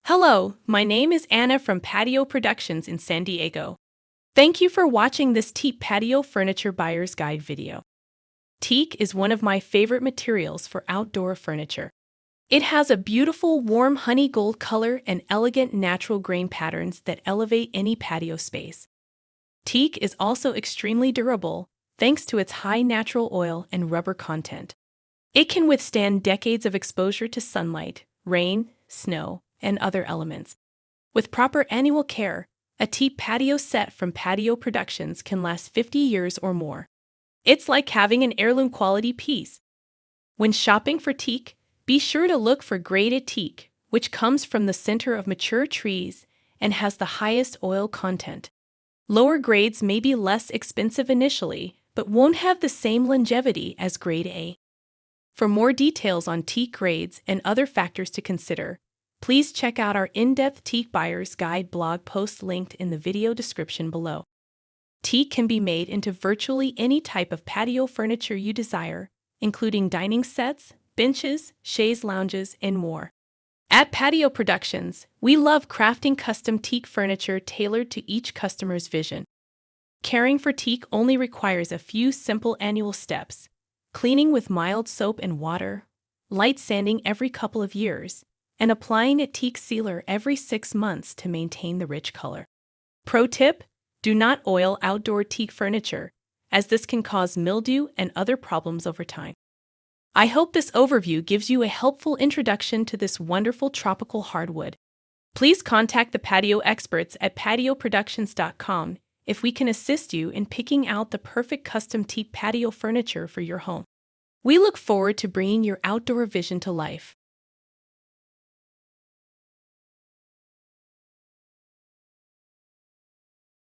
Hello, my name is Anna from Patio Productions in San Diego. Thank you for watching this teak patio furniture buyer's guide video. Teak is one of my favorite materials for outdoor furniture. It has a beautiful warm honey gold color and elegant natural grain patterns that elevate any patio space. Teak is also extremely durable thanks to its high natural oil and rubber content. It can withstand decades of exposure to sunlight, rain, snow, and other elements. With proper annual care, a teak patio set from Patio Productions can last 50 years or more. It's like having an heirloom quality piece. When shopping for teak, be sure to look for graded teak, which comes from the center of mature trees and has the highest oil content. Lower grades may be less expensive initially, but won't have the same longevity as grade A. For more details on teak grades and other factors to consider, please check out our in-depth teak buyer's guide blog post linked in the video description below. Teak can be made into virtually any type of patio furniture you desire, including dining sets, benches, chaise lounges, and more. At Patio Productions, we love crafting custom teak furniture tailored to each customer's vision. Caring for teak only requires a few simple annual steps: cleaning with mild soap and water, light sanding every couple of years, and applying a teak sealer every 6 months to maintain the rich color. Pro tip: do not oil outdoor teak furniture, as this can cause mildew and other problems over time. I hope this overview gives you a helpful introduction to this wonderful tropical hardwood. Please contact the patio experts at patioproductions.com if we can assist you in picking out the perfect custom teak patio furniture for your home. We look forward to bringing your outdoor vision to life.